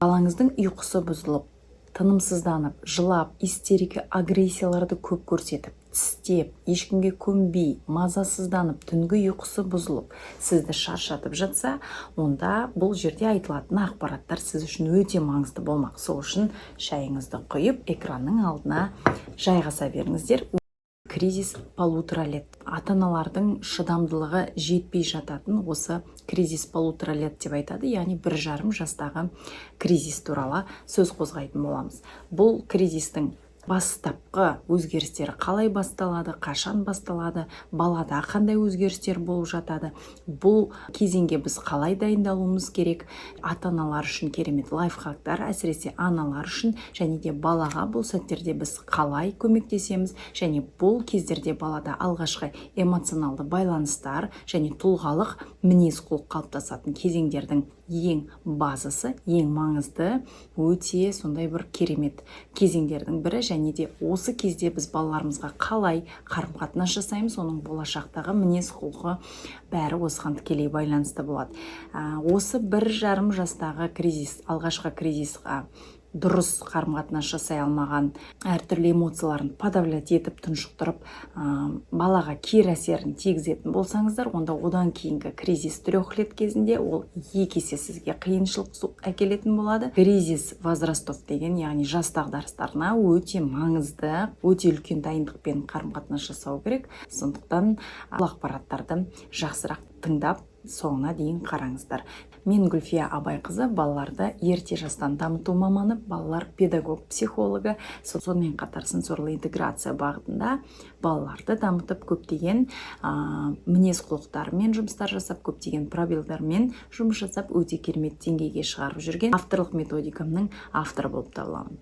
балаңыздың ұйқысы бұзылып, тынымсызданып, жылап, истерика, агрессияларды көп көрсетіп, тістеп, ешкімге көнбей, мазасызданып, түнгі ұйқысы бұзылып, сізді шаршатып жатса, онда бұл жерде айтылатын ақпараттар сіз үшін өте маңызды болмақ. Сол үшін шайыңызды құйып, экранның алдына жайғаса беріңіздер. Кризис полутора лет. Ата-аналардың шыдамдылығы жетпей жататын осы кризис полутора лет деп айтады, яғни 1,5 жастағы кризис туралы сөз қозғайтын боламыз. Бұл кризистің бастапқы өзгерістері қалай басталады, қашан басталады, балада қандай өзгерістер болып жатады, бұл кезеңге біз қалай дайындалуымыз керек, ата-аналар үшін керемет лайфхактар, әсіресе аналар үшін, және де балаға бұл сәттерде біз қалай көмектесеміз, және бұл кездерде балада алғашқы эмоционалды байланыстар және тұлғалық мінез-құлық қалыптасатын кезеңдердің ең базасы, ең маңызды, өте сондай бір керемет кезеңдердің бірі, және де осы кезде біз балаларымызға қалай қарым-қатынас жасаймыз, оның болашақтағы мінез-құлқы бәрі осыған тікелей байланысты болады. Осы 1,5 жастағы кризис, алғашқы кризисқа дұрыс қарым-қатынас жасай алмаған, әртүрлі эмоцияларын подавлять етіп, тұншықтырып, балаға кері әсерін тигізетін болсаңыздар, онда одан кейінгі кризис 3 лет кезінде ол 2 есе сізге қиыншылық әкелетін болады. Кризис возрастов деген, яғни жас дағдарыстарына өте маңызды, өте үлкен дайындықпен қарым-қатынас жасау керек. Сондықтан бұл ақпараттарды жақсырақ тыңдап, соңына дейін қараңыздар. Мен Гүлфия Абайқызы, балаларды ерте жастан дамыту маманы, балалар педагог, психологы, сонымен қатар сенсорлы интеграция бағытында балаларды дамытып, көптеген мінез-құлықтармен жұмыстар жасап, көптеген пробелдармен жұмыс жасап, өте керемет деңгейге шығарып жүрген авторлық методикамның авторы болып табыламын.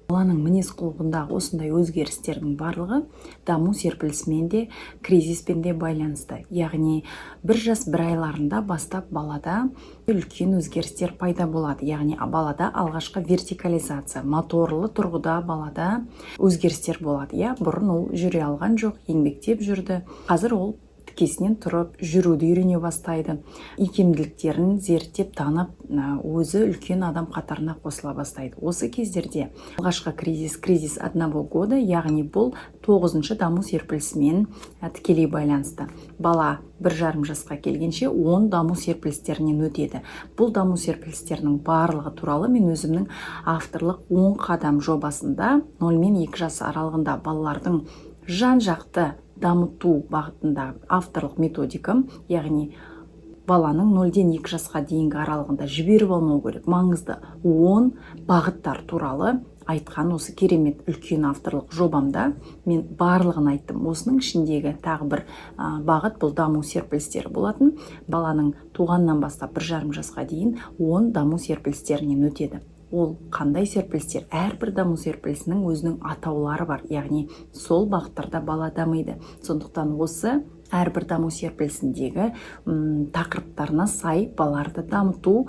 Баланың мінез-құлқындағы осындай өзгерістердің барлығы даму серпілісімен де, кризиспен де байланысты. Яғни 1 жас 1 айларында бастап балада үлкен өзгерістер пайда болады. Яғни балада алғашқы вертикализация, моторлы тұрғыда балада өзгерістер болады. Бұрын ол жүре алған жоқ, еңбектеп жүрді. Қазір ол тікесінен тұрып, жүруді үйрене бастайды. Икемділіктерін зерттеп, танып, өзі үлкен адам қатарына қосыла бастайды. Осы кездерде алғашқы кризис 1 года, яғни бұл 9-шы даму серпілісімен тікелей байланысты. Бала 1,5 жасқа келгенше 10 даму серпілістерінен өтеді. Бұл даму серпілістерінің барлығы туралы мен өзімнің авторлық 10 қадам жобасында 0 мен 2 жас аралығында балалардың жан-жақты дамыту бағытында авторлық методикам, яғни баланың 0-ден 2 жасқа дейінгі аралығында жіберіп алмау керек маңызды 10 бағыттар туралы айтқан осы керемет үлкен авторлық жобамда мен барлығын айттым. Осының ішіндегі тағы бір бағыт бұл даму серпілістері болатын. Баланың туғаннан бастап 1,5 жасқа дейін 10 даму серпілістерінен өтеді. Ол қандай серпілістер? Әрбір даму серпілісінің өзінің атаулары бар, яғни сол бағыттарда бала дамиды. Сондықтан осы әрбір даму серпілісіндегі тақырыптарына сай балаларды дамыту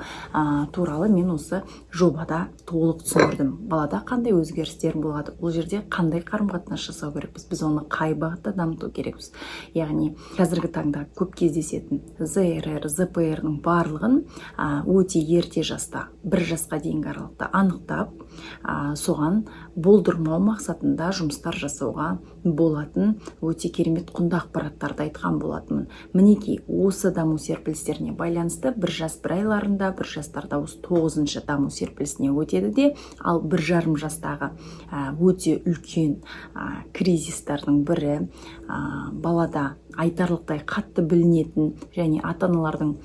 туралы мен осы жобада толық түсіндірдім. Балада қандай өзгерістер болады, ол жерде қандай қарым-қатынас жасау керекпіз, біз оны қай бағытта дамыту керекпіз. Яғни қазіргі таңда көп кездесетін ЗРР, ЗПР-ның барлығын өте ерте жаста, 1 жасқа дейінгі аралықта анықтап, соған болдырмау мақсатында жұмыстар жасауға болатын өте керемет құнды ақпараттарды айтқан болатынмын. Мінекей, осы даму серпілістеріне байланысты 1 жас 1 айларында, 1 жастарда осы 9-шы даму серпілісіне өтеді де, ал 1,5 жастағы өте үлкен кризистардың бірі балада айтарлықтай қатты білінетін және ата-аналардың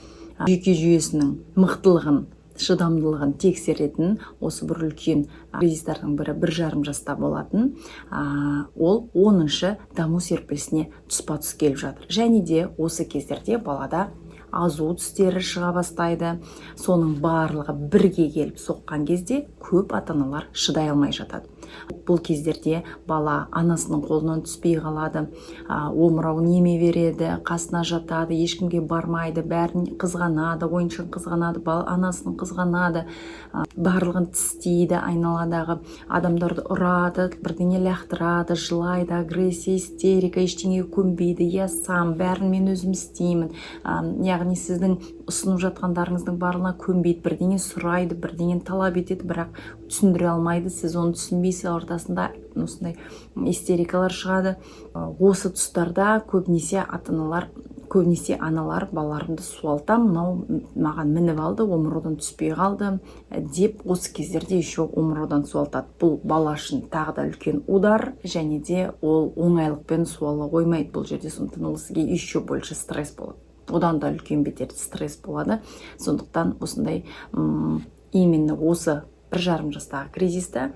жүйке жүйесінің мықтылығын, шыдамдылығын тексеретін осы бір үлкен кризистардың бірі 1,5 жаста болатын, ол 10-шы даму серпілісіне тұспа-тұс келіп жатыр. Және де осы кездерде балада азу тістері шыға бастайды. Соның барлығы бірге келіп соққан кезде көп ата-аналар шыдай алмай жатады. Бұл кездерде бала анасының қолынан түспей қалады, омырауын еме береді, қасына жатады, ешкімге бармайды, бәрін қызғанады, ойыншығын қызғанады, анасын қызғанады, барлығын тістейді, айналадағы адамдарды ұрады, бірдеңе лақтырады, жылайды, агрессия, истерика, ештеңеге көнбейді. Я сам, бәрін мен өзім істеймін. Яғни сіздің ұсынып жатқандарыңыздың барлығына көнбейді, бірдеңе сұрайды, бірдеңені талап етеді, бірақ түсіндіре алмайды, сіз оны түсінбейсіз, ортасында осындай истерикалар шығады. Осы тұстарда көбінесе аналар балаларымды суалтам, мынау маған мініп алды, омыраудан түспей қалды деп осы кездерде еще омыраудан суалтады. Бұл бала үшін тағы да үлкен удар, және де ол оңайлықпен суала қоймайды бұл жерде, сондықтан ол сізге еще больше стресс болады. Одан да үлкен бетер стресс болады. Сондықтан осындай именно осы 1,5 жастағы кризисті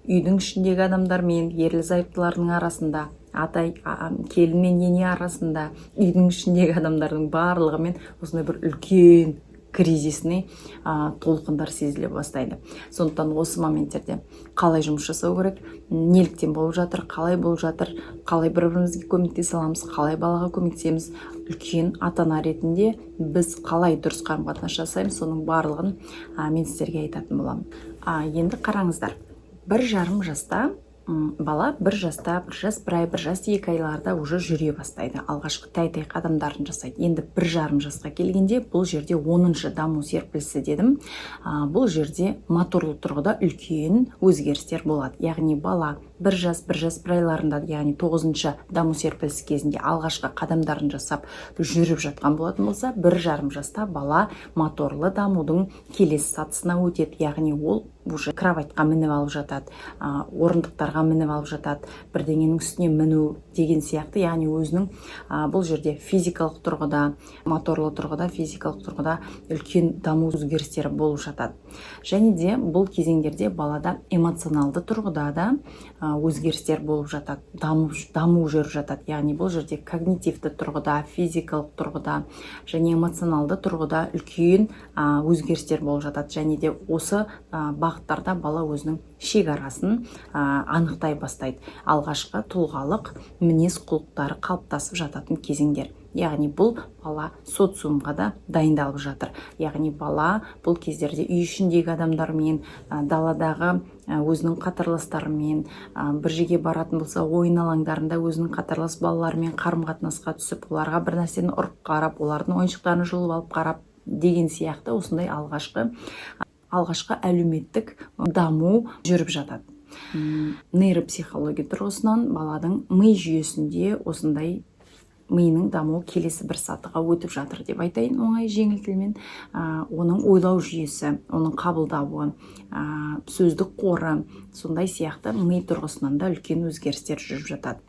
үйдің ішіндегі адамдармен, ерлі-зайыптылардың арасында, келін мен ене арасында, үйдің ішіндегі адамдардың барлығымен осындай бір үлкен кризисный толқындар сезіле бастайды. Сондықтан осы моменттерде қалай жұмыс жасау керек, неліктен болып жатыр, қалай болып жатыр, қалай бір-бірімізге көмектесе аламыз, қалай балаға көмектесеміз, үлкен ата-ана ретінде біз қалай дұрыс қарым-қатынас жасаймыз, соның барлығын мен сіздерге айтатын боламын. Енді қараңыздар, 1,5 жаста бала 1 жаста, 1 жас 1 ай, 1 жас 2 айларда уже жүре бастайды. Алғашқы тәй-тәй қадамдарын жасайды. Енді 1,5 жасқа келгенде бұл жерде 10-шы даму серпілісі дедім. Бұл жерде моторлы тұрғыда үлкен өзгерістер болады. Яғни бала 1 жас 1 айларында, яғни 9-шы даму серпілісі кезінде алғашқы қадамдарын жасап жүріп жатқан болатын болса, 1,5 жаста бала моторлы дамудың келесі сатысына өтеді. Яғни ол уже кроватьқа мініп алып жатады, орындықтарға мініп алып жатады, бірдеңенің үстіне міну деген сияқты. Яғни өзінің бұл жерде физикалық тұрғыда, моторлы тұрғыда, физикалық тұрғыда үлкен даму өзгерістері болып жатады. Және де бұл кезеңдерде балада эмоционалды тұрғыда да өзгерістер болып жатады, даму жүріп жатады. Яғни бұл жерде когнитивті тұрғыда, физикалық тұрғыда және эмоционалды тұрғыда үлкен өзгерістер болып жатады. Және де осы бағыттарда бала өзінің шекарасын анықтай бастайды. Алғашқы тұлғалық мінез құлықтары қалыптасып жататын кезеңдер. Яғни бұл бала социумға да дайындалып жатыр. Яғни бала бұл кездерде үй ішіндегі адамдармен, даладағы өзінің қатарластарымен, бір жерге баратын болса ойын алаңдарында өзінің қатарлас балаларымен қарым-қатынасқа түсіп, оларға бір нәрсені ұрып қарап, олардың ойыншықтарын жұлып алып қарап деген сияқты осындай алғашқы әлеуметтік даму жүріп жатады. Нейропсихология тұрғысынан баланың ми жүйесінде осындай миының дамуы келесі бір сатыға өтіп жатыр деп айтайын оңай жеңіл тілмен. Оның ойлау жүйесі, оның қабылдауы, сөздік қоры, сондай сияқты ми тұрғысынан да үлкен өзгерістер жүріп жатады.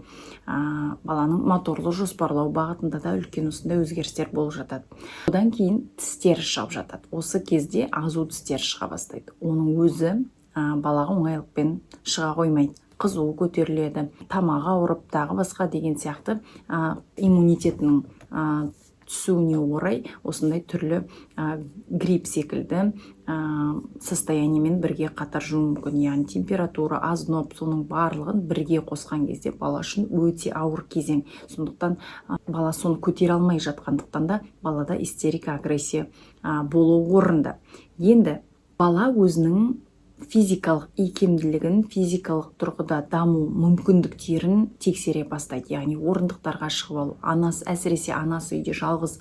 Баланың моторлы жоспарлау бағытында да үлкен осындай өзгерістер болып жатады. Одан кейін тістері шығып жатады. Осы кезде азу тістері шыға бастайды. Оның өзі балаға оңайлықпен шыға қоймайды. Қызуы көтеріледі, тамағы ауырып, тағы басқа деген сияқты иммунитетінің түсуіне орай осындай түрлі грипп секілді состояниемен бірге қатар жүруі мүмкін. Яғни температура, озноб, соның барлығын бірге қосқан кезде бала үшін өте ауыр кезең. Сондықтан бала соны көтере алмай жатқандықтан да балада истерика, агрессия болу орынды. Енді бала өзінің физикалық икемділігін, физикалық тұрғыда даму мүмкіндіктерін тексере бастайды. Яғни орындықтарға шығып алу. Әсіресе анасы үйде жалғыз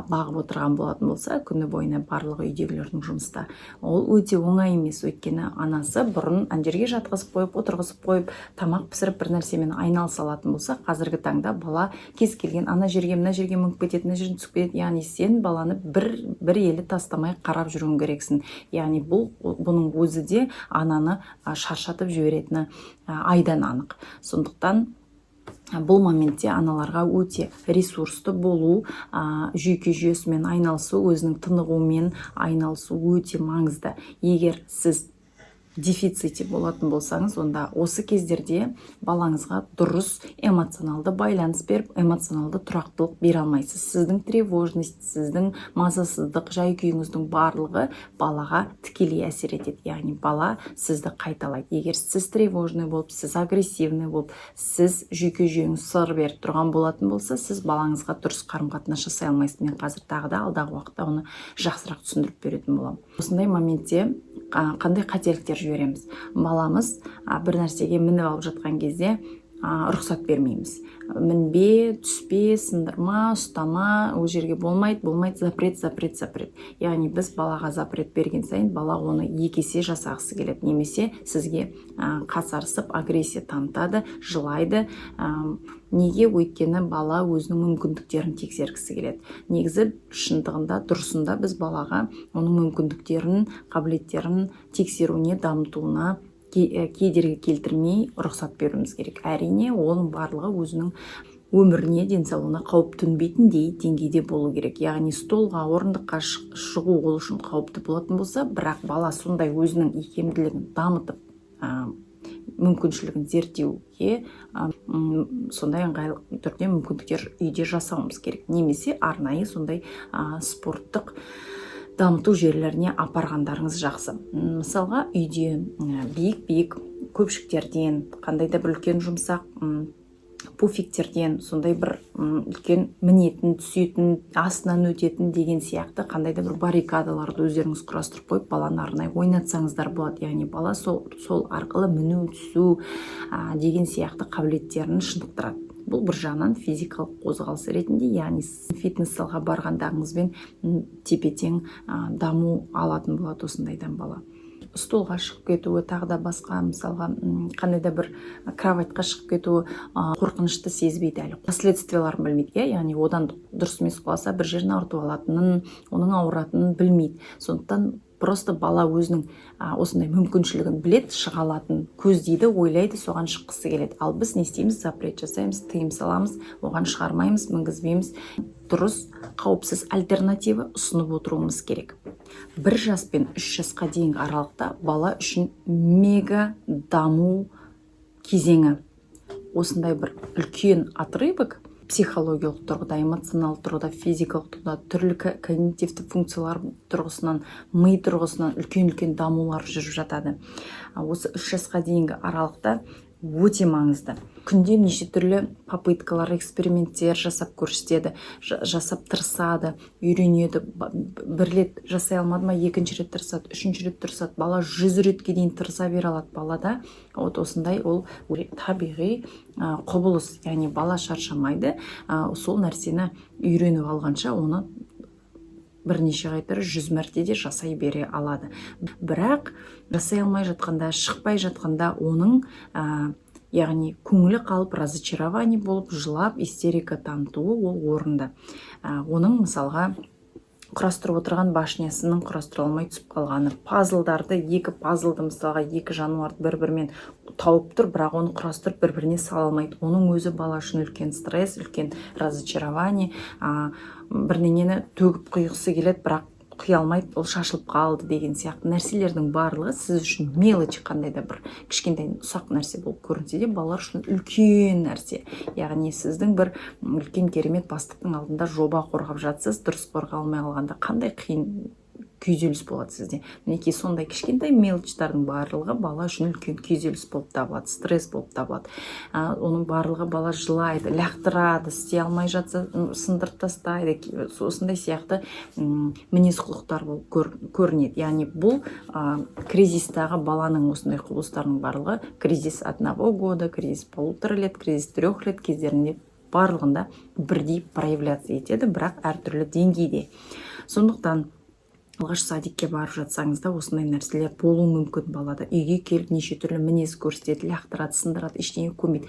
бағып отырған болатын болса, күні бойына барлығы үйдегілердің жұмыста. Ол өте оңай емес, өйткені анасы бұрын жерге жатқызып қойып, отырғызып қойып, тамақ пісіріп бір нәрсемен айналыса алатын болса, қазіргі таңда бала кез келген ана жерге, мына жерге мүңкіп кетеді, мына жерден түсіп кетеді. Яғни сен баланы бір елі тастамай қарап жүруің керексің. Яғни бұның өзі де ананы шаршатып жіберетіні айдан анық. Сондықтан бұл моментте аналарға өте ресурсты болу, жүйке жүйесімен айналысу, өзінің тынығуымен айналысу өте маңызды. Егер сіз дефиците болатын болсаңыз, онда осы кездерде балаңызға дұрыс эмоционалды байланыс беріп, эмоционалды тұрақтылық бере алмайсыз. Сіздің тревожность, сіздің мазасыздық, жай күйіңіздің барлығы балаға тікелей әсер етеді. Яғни бала сізді қайталайды. Егер сіз тревожный болып, сіз агрессивный болып, сіз жүйке жүйеңіз сыр беріп тұрған болатын болса, сіз балаңызға дұрыс қарым-қатынас жасай алмайсыз. Мен қазір тағы да алдағы уақытта оны жақсырақ түсіндіріп беретін боламын. Осындай моментте қандай қателіктер жібереміз? Баламыз бір нәрсеге мініп алып жатқан кезде рұқсат бермейміз. Мінбе, түспе, сындырма, ұстама, ол жерге болмайды, запрет. Яғни біз балаға запрет берген сайын бала оны екі есе жасағысы келеді, немесе сізге қасарысып агрессия танытады, жылайды. Неге? Өйткені бала өзінің мүмкіндіктерін тексергісі келеді. Негізі шындығында, дұрысында біз балаға оның мүмкіндіктерін, қабілеттерін тексеруіне, дамытуына кедергі келтірмей рұқсат беруіміз керек. Әрине, оның барлығы өзінің өміріне, денсаулығына қауіп төнбейтіндей деңгейде болу керек. Яғни столға, орындыққа шығу ол үшін қауіпті болатын болса, бірақ бала сондай өзінің икемділігін дамытып, мүмкіншілігін зерттеуге сондай ыңғайлы түрде мүмкіндіктер үйде жасауымыз керек. Немесе арнайы сондай спорттық дамыту жерлеріне апарғандарыңыз жақсы. Мысалға, үйде биік көпшіктерден, қандай да бір үлкен жұмсақ пуфиктерден, сондай бір үлкен мінетін, түсетін, астынан өтетін деген сияқты қандай да бір баррикадаларды өздеріңіз құрастырып қойып, баланы арнайы ойнатсаңыздар болады. Яғни бала сол арқылы міну, түсу деген сияқты қабілеттерін шынықтырады. Бұл бір жағынан физикалық қозғалыс ретінде, яғни фитнес залға барғандағыңызбен тепе-тең даму алатын болады осындайдан бала. Столға шығып кетуі, тағы да басқа, мысалға қандай да бір кроватьқа шығып кетуі қорқынышты сезбейді әлі. Последствияларын білмейді, яғни одан дұрыс емес құласа бір жерін ауыртып алатынын, оның ауыратынын білмейді. Сондықтан просто бала өзінің осындай мүмкіншілігін білет, шыға алатын көздейді, ойлайды, соған шыққысы келеді. Ал біз не істейміз? Запрет жасаймыз, тыйым саламыз, оған шығармаймыз, мінгізбейміз. Дұрыс, қауіпсіз альтернатива ұсынып отыруымыз керек. 1 жас пен 3 жасқа дейінгі аралықта бала үшін мега даму кезеңі. Осындай бір үлкен отрывок психологиялық тұрғыда, эмоционалдық тұрғыда, физикалық тұрғыда, түрлі когнитивті функциялар тұрғысынан, ми тұрғысынан үлкен дамулар жүріп жатады. Осы 3 жасқа дейінгі аралықта өте маңызды. Күнде неше түрлі попыткалар, эксперименттер жасап көрсетеді, жасап тырысады, үйренеді. Бір рет жасай алмады ма, екінші рет тырысады, үшінші рет тырысады. Бала 100 ретке дейін тырыса бере алады. Балада осындай ол табиғи құбылыс, яғни бала шаршамайды. Сол нәрсені үйреніп алғанша оны бірнеше қайтара 100 мәртеде жасай бере алады. Бірақ жасай алмай жатқанда, шықпай жатқанда оның яғни көңілі қалып, разочарование болып, жылап, истерика танытуы ол орынды. Оның мысалға құрастырып отырған башнясының құрастыра алмай түсіп қалғаны, пазлдарды, екі пазлды мысалға екі жануарды бір-бірімен тауып тұр, бірақ оны құрастырып бір-біріне сала алмайды. Оның өзі бала үшін үлкен стресс, үлкен разочарование, бірдеңені төгіп құйғысы келеді, бірақ құя алмайды, ол шашылып қалды деген сияқты нәрселердің барлығы сіз үшін мелочь, қандай да бір кішкентай ұсақ нәрсе болып көрінсе де, балалар үшін үлкен нәрсе. Яғни сіздің бір үлкен керемет бастықтың алдында жоба қорғап жатсыз, дұрыс қорғай алмай қалғанда қандай қиын күйзеліс болады сізде. Мінекей сондай кішкентай мелочтардың барлығы бала үшін үлкен күйзеліс болып табылады, стресс болып табылады. Оның барлығы бала жылайды, лақтырады, істей алмай жатса сындырып тастайды. Осындай сияқты мінез құлықтар болып көрінеді. Яғни бұл кризистағы баланың осындай құбылыстарының барлығы кризис 1 года, кризис 1,5 лет, кризис 3 лет кездерінде барлығында бірдей проявляция етеді, бірақ әртүрлі деңгейде. Сондықтан алғаш садикке барып жатсаңыз да осындай нәрселер болуы мүмкін балада. Үйге келіп неше түрлі мінез көрсетеді, лақтырады, сындырады, ештеңе көмейді.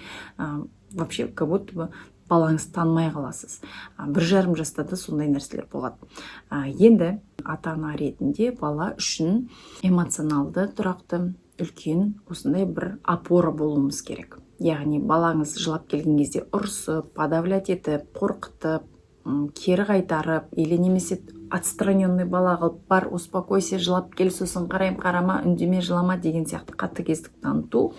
Вообще, как будто бы балаңыз танымай қаласыз. 1,5 жаста да сондай нәрселер болады. Енді ата-ана ретінде бала үшін эмоционалды, тұрақты, үлкен осындай бір опора болуымыз керек. Яғни балаңыз жылап келген кезде ұрсып, подавлять етіп, қорқытып, кері қайтарып, или немесе отстраненный бала қылып бар, успокойся, жылап кел, сосын қарайым, қарама, үндеме, жылама деген сияқты қатыгездік таныту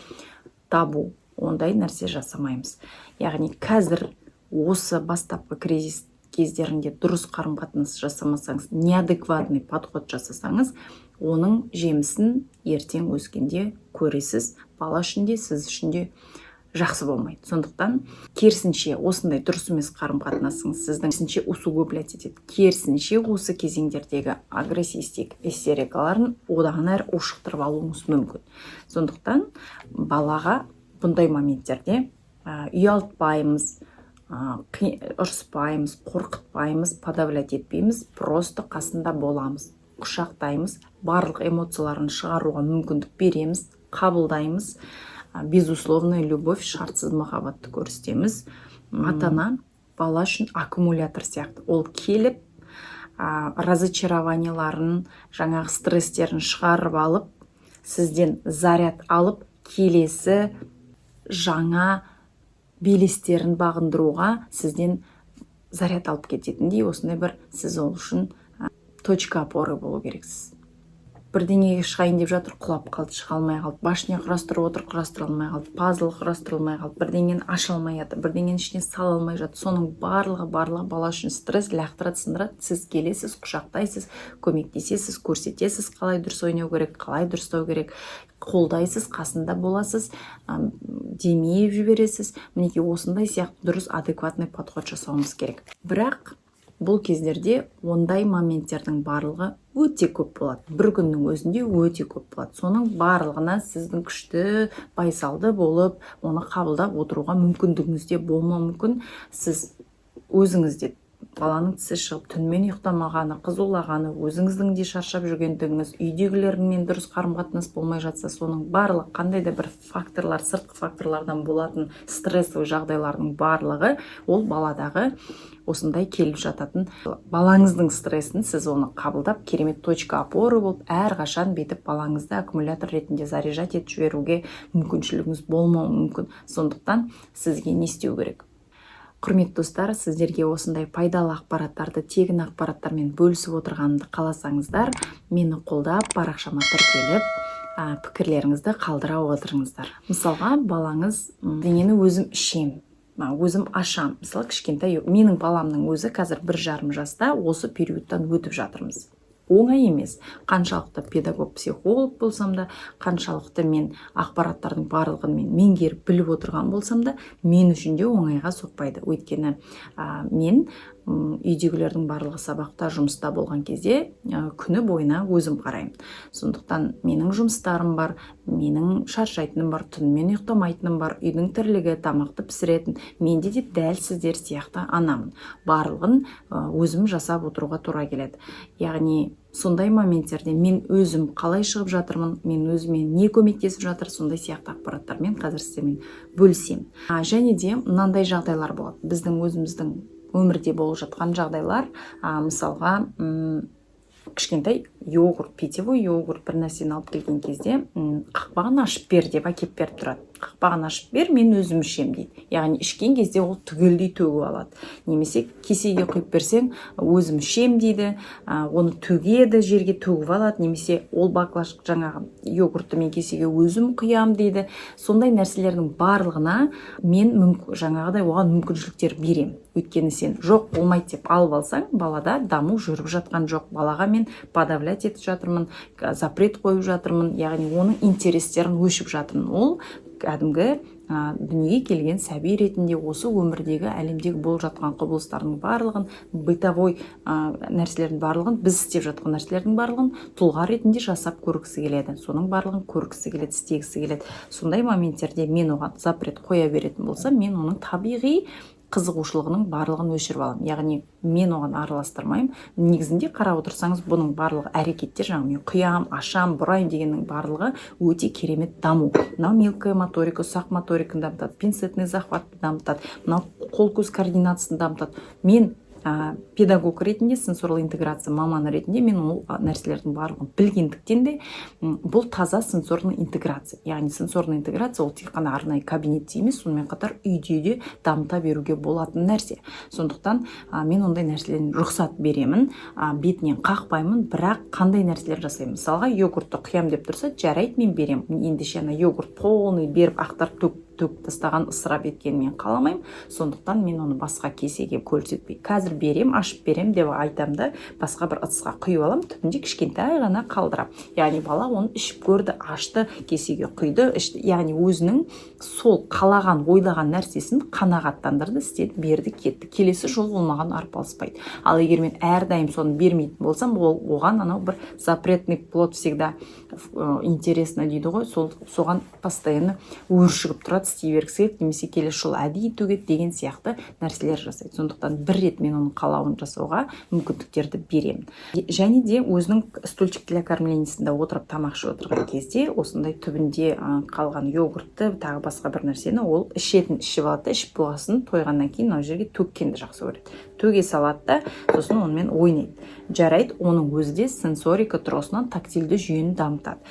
табу. Ондай нәрсе жасамаймыз. Яғни қазір осы бастапқы кризис кездерінде дұрыс қарым-қатынас жасамасаңыз, неадекватный подход жасасаңыз, оның жемісін ертең өскенде көресіз. Бала үшін де, сіз үшін де жақсы болмайды. Сондықтан керісінше осындай дұрыс емес қарым-қатынасыңыз сіздің керісінше усугублять етеді. Керісінше осы кезеңдердегі агрессивтік истерикаларын одан әрі ушықтырып алуыңыз мүмкін. Сондықтан балаға бұндай моменттерде ұялтпаймыз, ұрыспаймыз, қорқытпаймыз, подавлять етпейміз, просто қасында боламыз, құшақтаймыз, барлық эмоцияларын шығаруға мүмкіндік береміз, қабылдаймыз, безусловная любовь, шартсыз махаббатты көрсетеміз. Ата-ана бала үшін аккумулятор сияқты. Ол келіп, разочарованияларын, жаңағы стресстерін шығарып алып, сізден заряд алып, келесі жаңа белестерін бағындыруға сізден заряд алып кететіндей, осындай бір сіз ол үшін точка опоры болу керексіз. Бірдеңеге шығайын деп жатыр, құлап қалды, шыға алмай қалды, башня құрастырып отыр, құрастыра алмай қалды, пазл құрастырылмай қалды, бірдеңені аша алмай жатыр, бірдеңені ішіне сала алмай жатыр. Соның барлығы бала үшін стресс, лақтырады, сындырады. Сіз келесіз, құшақтайсыз, көмектесесіз, көрсетесіз, қалай дұрыс ойнау керек, қалай дұрыстау керек, қолдайсыз, қасында боласыз, демейіп жібересіз. Мінекей осындай сияқты дұрыс адекватный подход жасауымыз керек. Бірақ бұл кездерде ондай моменттердің барлығы өте көп болады. Бір күннің өзінде өте көп болады. Соның барлығына сіздің күшті, байсалды болып, оны қабылдап отыруға мүмкіндігіңіз де болмауы мүмкін. Сіз өзіңізде баланың тісі шығып, түнімен ұйықтамағаны, қызулағаны, өзіңіздің де шаршап жүргендігіңіз, үйдегілермен дұрыс қарым-қатынас болмай жатса, соның барлығы қандай да бір факторлар, сыртқы факторлардан болатын стрессовый жағдайлардың барлығы ол баладағы осындай келіп жататын балаңыздың стрессін сіз оны қабылдап, керемет точка опоры болып, әрқашан бетіп балаңызды аккумулятор ретінде заряжать етіп жіберуге мүмкіншілігіңіз болмауы мүмкін. Сондықтан сізге не істеу керек? Құрметті достар, сіздерге осындай пайдалы ақпараттарды, тегін ақпараттармен бөлісіп отырғанымды қаласаңыздар, мені қолдап, парақшама тіркеліп, пікірлеріңізді қалдыра отырыңыздар. Мысалға, балаңыз дегені өзім ішем, өзім ашам. Мысалы, кішкентай, менің баламның өзі қазір 1,5 жаста, осы периодтан өтіп жатырмыз. Оңай емес. Қаншалықты педагог, психолог болсам да, қаншалықты мен ақпараттардың барлығын меңгеріп біліп отырған болсам да, мен үшін де оңайға соқпайды. Өйткені мен үйдегілердің барлығы сабақта, жұмыста болған кезде күні бойына өзім қараймын. Сондықтан менің жұмыстарым бар, менің шаршайтыным бар, түнімен ұйықтамайтыным бар, үйдің тірлігі, тамақты пісіретін. Менде де дәл сіздер сияқты анамын. Барлығын өзім жасап отыруға тура келеді. Яғни сондай моменттерде мен өзім қалай шығып жатырмын, мен өзіме не көмектесіп жатыр, сондай сияқты ақпараттармен қазір сіздермен бөлісемін. Және де мынандай жағдайлар болады. Біздің өзіміздің өмірде болып жатқан жағдайлар, мысалға, кішкентай йогурт, питьевой йогурт бір нәрсені алып келген кезде, қақпағын ашып бер деп әкеп беріп тұрады. Қақпағын ашып бер, мен өзім ішем дейді. Яғни ішкен кезде ол түгелдей төгіп алады. Немесе кесеге құйып берсең, өзім ішем дейді, оны төгеді, жерге төгіп алады. Немесе ол баклажка жаңағы йогуртты мен кесеге өзім құям дейді. Сондай нәрселердің барлығына мен жаңағыдай оған мүмкіншіліктер берем. Өйткені сен жоқ болмайды деп алып алсаң, балада даму жүріп жатқан жоқ. Балаға мен подавлять етіп жатырмын, запрет қойып жатырмын, яғни оның интерестерін өшіп жатырмын. Ол кәдімгі дүниеге келген сәби ретінде осы өмірдегі, әлемдегі болып жатқан құбылыстардың барлығын, бытовой нәрселердің барлығын, біз істеп жатқан нәрселердің барлығын тұлға ретінде жасап көргісі келеді. Соның барлығын көргісі келеді, істегісі келеді. Сондай моменттерде мен оған запрет қоя беретін болсам, мен оның табиғи қызығушылығының барлығын өшіріп аламын. Яғни мен оған араластырмаймын. Негізінде қарап отырсаңыз, бұның барлығы әрекеттер, жаңағы мен құям, ашам, бұрайым дегеннің барлығы өте керемет даму. Мынау мелкая моторика, ұсақ моториканы дамытады, пинцетный захватты дамытады, мынау қол-көз координациясын дамытады. Мен педагог ретінде, сенсорлы интеграция маманы ретінде мен ол нәрселердің барлығын білгендіктен де бұл таза сенсорный интеграция. Яғни сенсорный интеграция ол тек қана арнайы кабинетте емес, сонымен қатар үйде де дамыта беруге болатын нәрсе. Сондықтан мен ондай нәрселерден рұқсат беремін, бетінен қақпаймын, бірақ қандай нәрселер жасаймын. Мысалға йогуртты құям деп тұрса, жарайды, мен беремін. Ендеше йогурт полный беріп ақтарып төгіп тастаған ысырап еткенін мен қаламаймын. Сондықтан мен оны басқа кесеге көрсетпей, қазір берем, ашып берем деп айтам да, басқа бір ыдысқа құйып алам, түбінде кішкентай ғана қалдырам. Яғни бала оны ішіп көрді, ашты, кесеге құйды, ішті. Яғни өзінің сол қалаған, ойлаған нәрсесін қанағаттандырды, істеді, берді, кетті. Келесі жол болмаған арпалыспайды. Ал егер мен әрдайым соны бермейтін болсам, оған бір запретный плод всегда интересно дейді ғой, соған постоянно өршігіп тұрады, істей бергісі келеді, немесе келесі жолы әдейі төгеді деген сияқты нәрселер жасайды. Сондықтан бір рет мен оның қалауын жасауға мүмкіндіктерді беремін. Және де өзінің стульчик для кормлениясында отырып тамақ ішіп отырған кезде осындай түбінде қалған йогуртты, тағы басқа бір нәрсені ол ішетін, ішіп алады, ішіп болғасын тойғаннан кейін мына жерге төккенді жақсы көреді. Төге салады да, сосын онымен ойнайды. Жарайды, оның өзі де сенсорика тұрғысынан тактильді жүйені дамытады.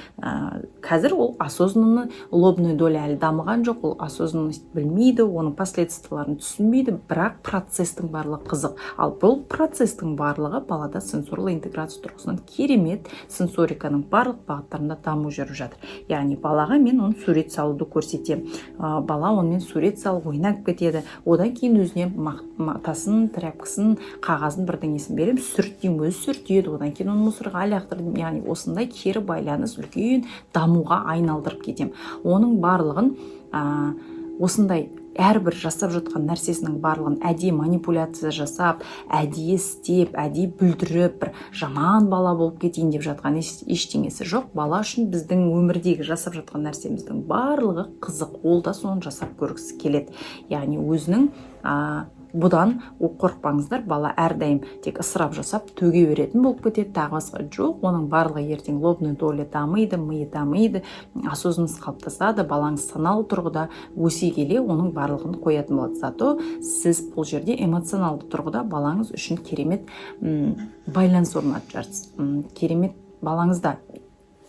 Қазір ол осознанно лобный доля әлі дамыған жоқ, ол осознанность білмейді, оның последствияларын түсінбейді, бірақ процестің барлығы қызық. Ал бұл процестің барлығы балада сенсорлы интеграция тұрғысынан керемет, сенсориканың барлық бағыттарында даму жүріп жатыр. Яғни балаға мен оны сурет салуды көрсетем. Бала онымен сурет салып ойнап кетеді. Одан кейін өзіне матасын, тряпкасын, қағазын бірдеңесін берем, сүртеймін, өзі сүртеді, одан кейін оны мусорға лақтырдым. Яғни осындай кері байланыс үлкен дамуға айналдырып кетем. Оның барлығын осындай әрбір жасап жатқан нәрсесінің барлығын әдейі манипуляция жасап, әдейі істеп, әдейі бүлдіріп, бір жаман бала болып кетейін деп жатқан ештеңесі жоқ. Бала үшін біздің өмірдегі жасап жатқан нәрсеміздің барлығы қызық, ол да соны жасап көргісі келеді. Яғни өзінің бұдан қорықпаңыздар, бала әрдайым тек ысырап жасап төге беретін болып кетеді, тағы басқа жоқ. Оның барлығы ертең лобный доля дамиды, миы дамиды, осознанность қалыптасады, балаңыз саналы тұрғыда өсе келе оның барлығын қоятын болады. Зато сіз бұл жерде эмоционалды тұрғыда балаңыз үшін керемет байланыс орнатып жатырсыз. Керемет балаңызда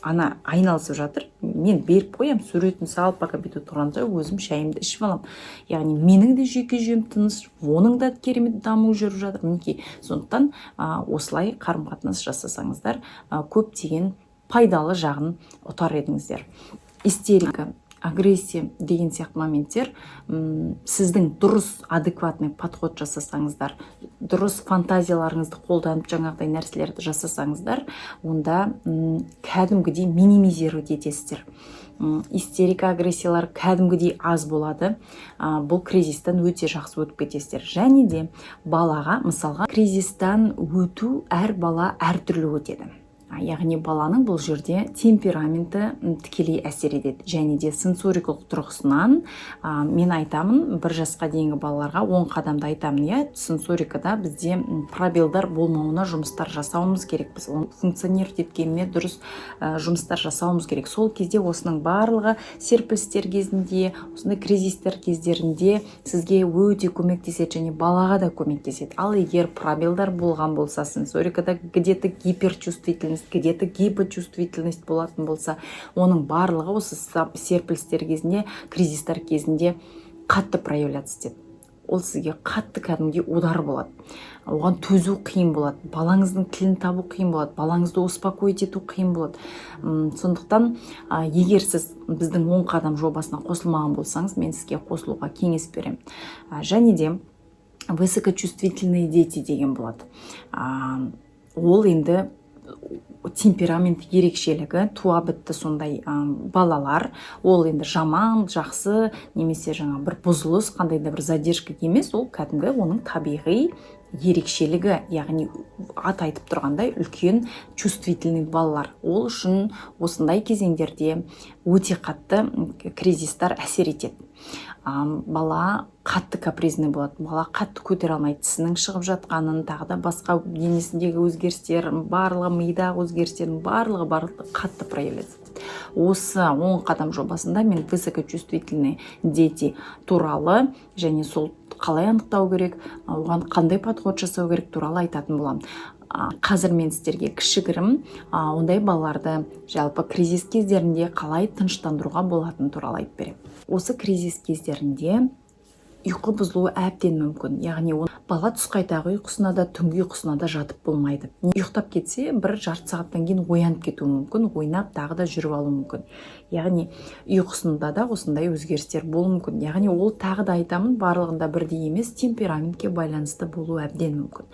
айналысып жатыр, мен беріп қоям, суретін салып, пока бүйтіп тұрғанда өзім шайымды ішіп алам. Яғни менің де жүйке жүйем тыныш, оның да керемет даму жүріп жатыр. Мінекей, сондықтан осылай қарым-қатынас жасасаңыздар, көптеген пайдалы жағын ұтар едіңіздер. Истерика, агрессия деген сияқты моменттер сіздің дұрыс адекватный подход жасасаңыздар, дұрыс фантазияларыңызды қолданып жаңағыдай нәрселерді жасасаңыздар, онда кәдімгідей минимизировать етесіздер. Истерика, агрессиялар кәдімгідей аз болады. Бұл кризистан өте жақсы өтіп кетесіздер. Және де балаға, мысалға, кризистан өту әр бала әртүрлі өтеді. Яғни баланың бұл жерде темпераменті тікелей әсер етеді. Және де сенсорикалық тұрғысынан мен айтамын, бір жасқа дейінгі балаларға 10 қадамда айтамын, сенсорикада бізде пробелдар болмауына жұмыстар жасауымыз керек. Біз оны функционировать еткеніне дұрыс жұмыстар жасауымыз керек. Сол кезде осының барлығы серпілістер кезінде, осындай кризистер кездерінде сізге өте көмектеседі және балаға да көмектеседі. Ал егер пробелдар болған болса, сенсорикада где-то гиперчувствительность, где-то гипочувствительность болатын болса, оның барлығы осы серпілістер кезінде, кризистер кезінде қатты проявляться етеді. Ол сізге қатты кәдімгідей удар болады. Оған төзу қиын болады. Балаңыздың тілін табу қиын болады. Балаңызды успокоить ету қиын болады. Сондықтан, егер сіз біздің 10 қадам жобасына қосылмаған болсаңыз, мен сізге қосылуға кеңес беремін. Және де высокочувствительные дети деген болады. Ол енді темперамент ерекшелігі, туа бітті сондай балалар, ол енді жаман, жақсы, немесе бір бұзылыс, қандай да бір задержка емес, ол кәдімгі оның табиғи ерекшелігі, яғни ат айтып тұрғандай үлкен чувствительный балалар. Ол үшін осындай кезеңдерде өте қатты кризистар әсер етеді. Бала қатты капризный болады, бала қатты көтере алмайды, тісінің шығып жатқанын, тағы да басқа денесіндегі өзгерістер, барлығы мидағы өзгерістердің барлығы қатты проявляться етеді. осы 10 қадам жобасында мен высокочувствительные дети туралы және сол қалай анықтау керек, оған қандай подход жасау керек туралы айтатын боламын. Қазір мен сіздерге кішігірім ондай балаларды жалпы кризис кездерінде қалай тыныштандыруға болатыны туралы айтып беремін. Осы кризис кездерінде ұйқы бұзылуы әбден мүмкін. Яғни бала түс қайтағы ұйқысына да, түнгі ұйқысына да жатып болмайды. Ұйықтап кетсе, бір жарты сағаттан кейін оянып кетуі мүмкін, ойнап тағы да жүріп алуы мүмкін. Яғни ұйқысында да осындай өзгерістер болуы мүмкін. Яғни ол тағы да айтамын, барлығында бірдей емес, темпераментке байланысты болуы әбден мүмкін.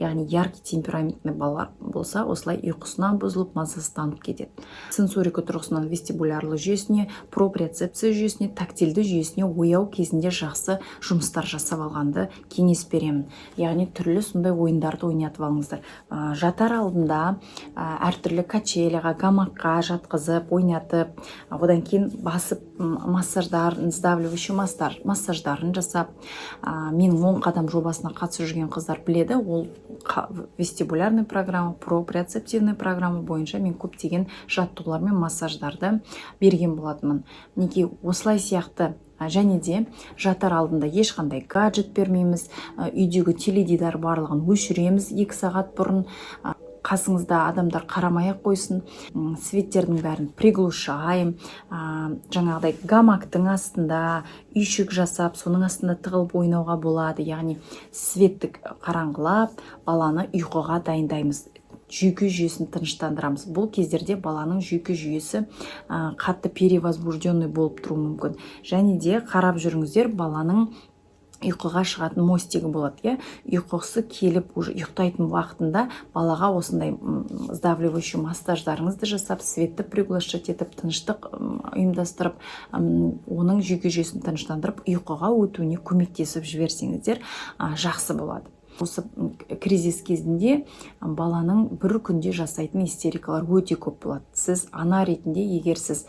Яғни яркий темпераментный балалар болса, осылай ұйқысынан бұзылып, мазасызданып кетеді. Сенсорика тұрғысынан вестибулярлы жүйесіне, проприоцепция жүйесіне, тактильді жүйесіне ояу кезінде жақсы жұмыстар жасап алғанды кеңес беремін. Яғни түрлі сондай ойындарды ойнатып алыңыздар. Жатар алдында әртүрлі качеляға, гамакқа жатқызып, ойнатып, одан кейін басып массаждар, сдавливающий массаждарын жасап, менің 10 қадам жобасына қатысып жүрген қыздар біледі, ол вестибулярный программа, проприоцептивный программа бойынша мен көптеген жаттығулар мен массаждарды берген болатынмын. Неге осылай сияқты және де жатар алдында ешқандай гаджет бермейміз, үйдегі теледидар барлығын өшіреміз 2 сағат бұрын, қасыңызда адамдар қарамай-ақ қойсын, светтердің бәрін приглушаем, жаңағыдай гамактың астында үйшік жасап, соның астында тығылып ойнауға болады. Яғни светтік қараңғылап, баланы ұйқыға дайындаймыз. Жүйке жүйесін тыныштандырамыз. Бұл кездерде баланың жүйке жүйесі қатты перевозбужденный болып тұруы мүмкін. Және де қарап жүріңіздер, баланың ұйқыға шығатын мостигі болады. Ұйқысы келіп, ұйықтайтын уақытында балаға осындай сдавливающий массаждарыңызды жасап, светті приглашать етіп, тыныштық ұйымдастырып, оның жүйке жүйесін тыныштандырып, ұйқыға өтуіне көмектесіп жіберсеңіздер, жақсы болады. Осы кризис кезінде баланың бір күнде жасайтын истерикалар өте көп болады. Сіз ана ретінде, егер сіз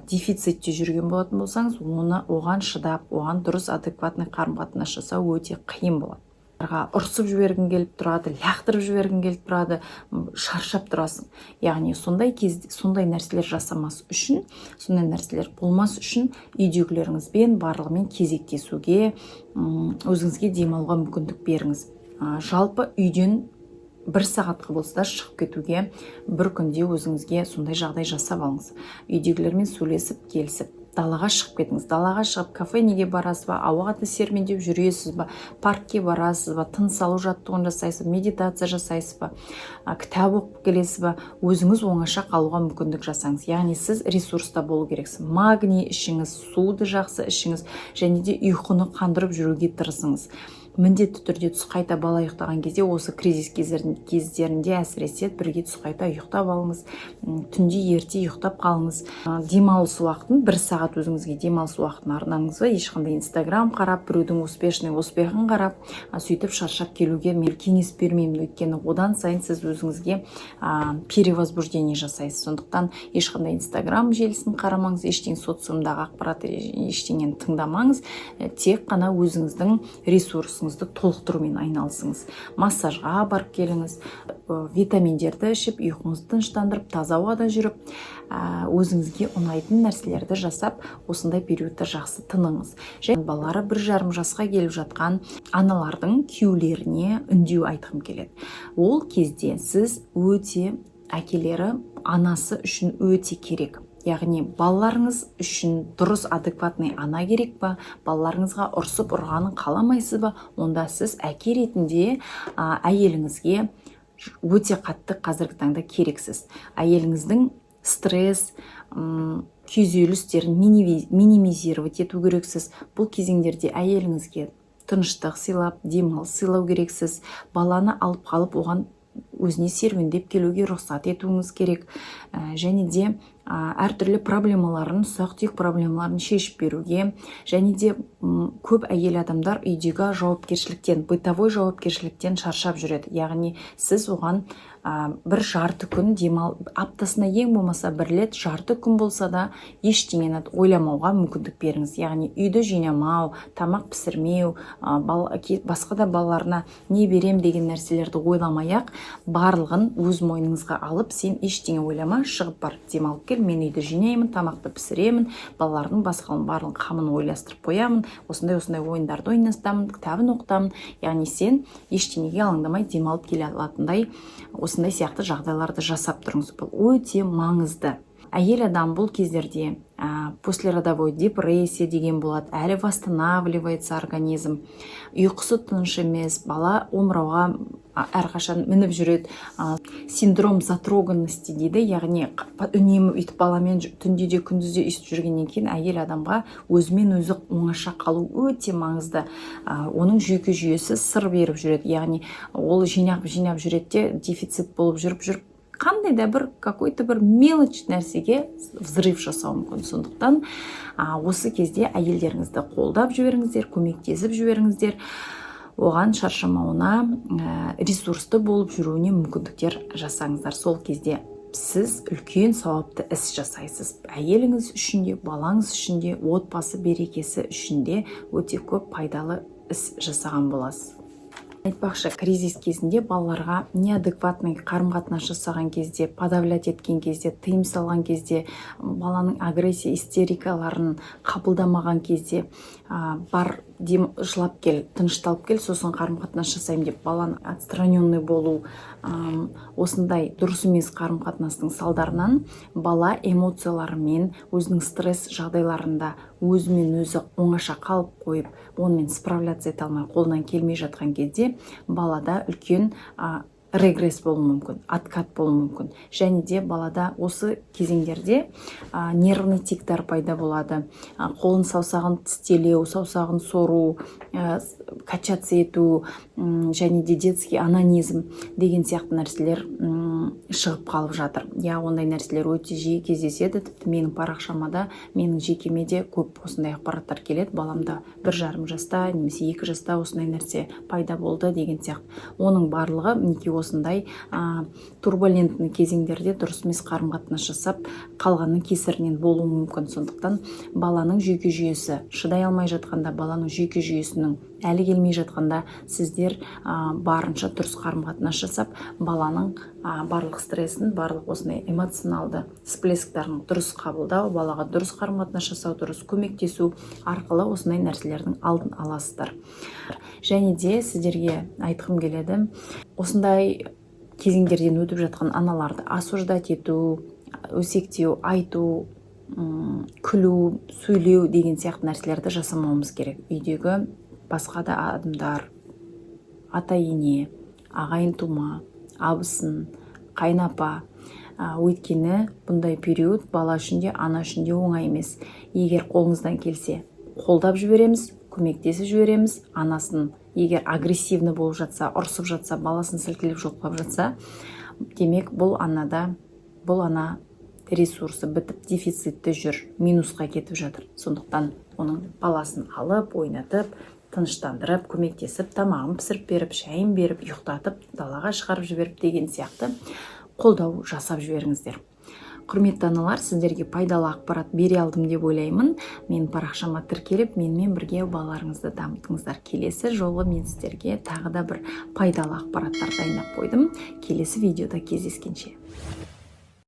дефицитте жүрген болатын болсаңыз, оған шыдап, оған дұрыс адекватный қарым-қатынас жасау өте қиын болады. Ұрсып жібергің келіп тұрады, лақтырып жібергің келіп тұрады, шаршап тұрасың. Яғни сондай нәрселер жасамас үшін, сондай нәрселер болмас үшін үйдегілеріңізбен барлығымен кезектесуге, өзіңізге демалуға мүмкіндік беріңіз. Жалпы үйден 1 сағатқа болса да шығып кетуге, бір күнде өзіңізге сондай жағдай жасап алыңыз. Үйдегілермен сөйлесіп, келісіп, далаға шығып кетіңіз. Далаға шығып, кафенеге барасыз ба, ауаға сермендеп жүресіз ба, паркке барасыз ба, тыныс алу жаттығуын жасайсыз ба, медитация жасайсыз ба, кітап оқып келесіз ба, өзіңіз оңаша қалуға мүмкіндік жасаңыз. Яғни сіз ресурста болу керексіз. Магний ішіңіз, суды жақсы ішіңіз, және де ұйқыны қандырып жүруге тырысыңыз. Міндетті түрде түс қайта бала ұйықтаған кезде, осы кризис кездерінде әсіресе бірге түс қайта ұйықтап алыңыз, түнде ерте ұйықтап қалыңыз. Демалыс уақытын 1 сағат өзіңізге демалыс уақытын арнаңыз ба, ешқандай Инстаграм қарап, біреудің успехын қарап, сөйтіп шаршап келуге мен кеңес бермеймін, өйткені одан сайын сіз өзіңізге перевозбуждение жасайсыз. Сондықтан ешқандай Инстаграм желісін қарамаңыз, ештеңе социумдағы ақпарат ештеңені тыңдамаңыз, тек қана өзіңіздің ресурсыңызды толықтырумен айналысыңыз. Массажға барып келіңіз, витаминдерді ішіп, ұйқыңызды тыныштандырып, таза ауада жүріп, өзіңізге ұнайтын нәрселерді жасап, осындай периодта жақсы тыныңыз. Және балалары 1,5 жасқа келіп жатқан аналардың күйеулеріне үндеу айтқым келеді. Ол кезде сіз өте, әкелері анасы үшін өте керек. Яғни балаларыңыз үшін дұрыс адекватный ана керек па, балаларыңызға ұрсып ұрғанын қаламайсыз ба, онда сіз әке ретінде әйеліңізге өте қатты қазіргі таңда керексіз. Әйеліңіздің стресс, күйзелістерін минимизировать ету керексіз. Бұл кезеңдерде әйеліңізге тыныштық сыйлап, демалыс сыйлау керексіз. Баланы алып қалып, оған өзіне серуендеп келуге рұқсат етуіңіз керек. Және де әртүрлі проблемаларын, ұсақ-түйек проблемаларын шешіп беруге, және де көп әйел адамдар үйдегі жауапкершіліктен, бытовой жауапкершіліктен шаршап жүреді. Яғни сіз оған бір жарты күн аптасына ең болмаса 1 рет жарты күн болса да ештеңені ойламауға мүмкіндік беріңіз. Яғни үйді жинамау, тамақ пісірмеу, басқа да балаларына не берем деген нәрселерді ойламай-ақ, барлығын өз мойныңызға алып, сен ештеңе ойлама, шығып бар, демалып кел, кел, мен үйді жинаймын, тамақты пісіремін, балалардың басқаның барлығын қамын ойластырып қоямын, осындай ойындарды ойнастамын, кітабын оқытамын. Яғни сен ештеңеге алаңдамай демалып келе алатындай осындай сияқты жағдайларды жасап тұрыңыз. Бұл өте маңызды. Әйел адам бұл кездерде послеродовой депрессия деген болады, әлі восстанавливается организм, ұйқысы тыныш емес, бала омырауға әрқашан мініп жүреді, синдром затроганности дейді, яғни үнемі үйтіп баламен түнде де күндізде үйтіп жүргеннен кейін әйел адамға өзімен өзі оңаша қалу өте маңызды. Оның жүйке жүйесі сыр беріп жүреді, яғни ол жинап жүреді де дефицит болып жүріп қандай да бір какой-то бір мелочь нәрсеге взрыв жасауы мүмкін. Сондықтан осы кезде әйелдеріңізді қолдап жіберіңіздер, көмектесіп жіберіңіздер, оған шаршамауына, ресурсты болып жүруіне мүмкіндіктер жасаңыздар. Сол кезде сіз үлкен сауапты іс жасайсыз. Әйеліңіз үшін де, балаңыз үшін де, отбасы берекесі үшін де өте көп пайдалы іс жасаған боласыз. Айтпақшы, кризис кезінде балаларға неадекватный қарым-қатынас жасаған кезде, подавлять еткен кезде, тыйым салған кезде, баланың агрессия, истерикаларын қабылдамаған кезде бар дем, жылап кел, тынышталып кел, сосын қарым-қатынас жасаймын деп баланы отстраненный болу, осындай дұрыс емес қарым-қатынастың салдарынан бала эмоцияларымен, өзінің стресс жағдайларында өзімен өзі оңаша қалып қойып, онымен справляться ете алмай, қолынан келмей жатқан кезде балада үлкен регресс болуы мүмкін, откат болуы мүмкін. Және де балада осы кезеңдерде нервный тиктар пайда болады. Қолын саусағын тістелеу, саусағын сору, качаться ету, және де детский анонизм деген сияқты нәрселер шығып қалып жатыр. Ондай нәрселер өте жиі кездеседі. Тіпті менің парақшамада, менің жекемеде көп осындай ақпараттар келеді. Баламда 1,5 жаста, немесе 2 жаста осындай нәрсе пайда болды деген сияқты. Оның барлығы мінекей осындай турбулентный кезеңдерде дұрыс емес қарым-қатынас жасап қалғанның кесірінен болуы мүмкін. Сондықтан баланың жүйке жүйесі шыдай алмай жатқанда, баланың жүйке жүйесінің әлі келмей жатқанда сіздер барынша дұрыс қарым-қатынас жасап, баланың барлық стрессін, барлық осындай эмоционалды всплесктарын дұрыс қабылдау, балаға дұрыс қарым-қатынас жасау, дұрыс көмектесу арқылы осындай нәрселердің алдын аласыздар. Және де сіздерге айтқым келеді, осындай кезеңдерден өтіп жатқан аналарды осуждать ету, өсектеу, айту, күлу, сөйлеу деген сияқты нәрселерді жасамауымыз керек. Үйдегі басқа да адамдар, ата-ене, ағайын тума, абысын, қайнапа, өйткені бұндай период бала үшін де, ана үшін де оңай емес. Егер қолыңыздан келсе, қолдап жібереміз, көмектесіп жібереміз. Анасын егер агрессивны болып жатса, ұрсып жатса, баласын сілкілеп жұлқып жатса, демек бұл ана ресурсы бітіп, дефицитті жүр, минусқа кетіп жатыр. Сондықтан оның баласын алып, ойнатып, тыныштандырып, көмектесіп, тамағын пісіріп беріп, шайын беріп, ұйықтатып, далаға шығарып жіберіп деген сияқты қолдау жасап жіберіңіздер. Құрметті аналар, сіздерге пайдалы ақпарат бере алдым деп ойлаймын. Мен парақшама тіркеліп, менімен бірге балаларыңызды дамытыңыздар. Келесі жолы мен сіздерге тағы да бір пайдалы ақпараттар дайындап қойдым. Келесі видеода кездескенше.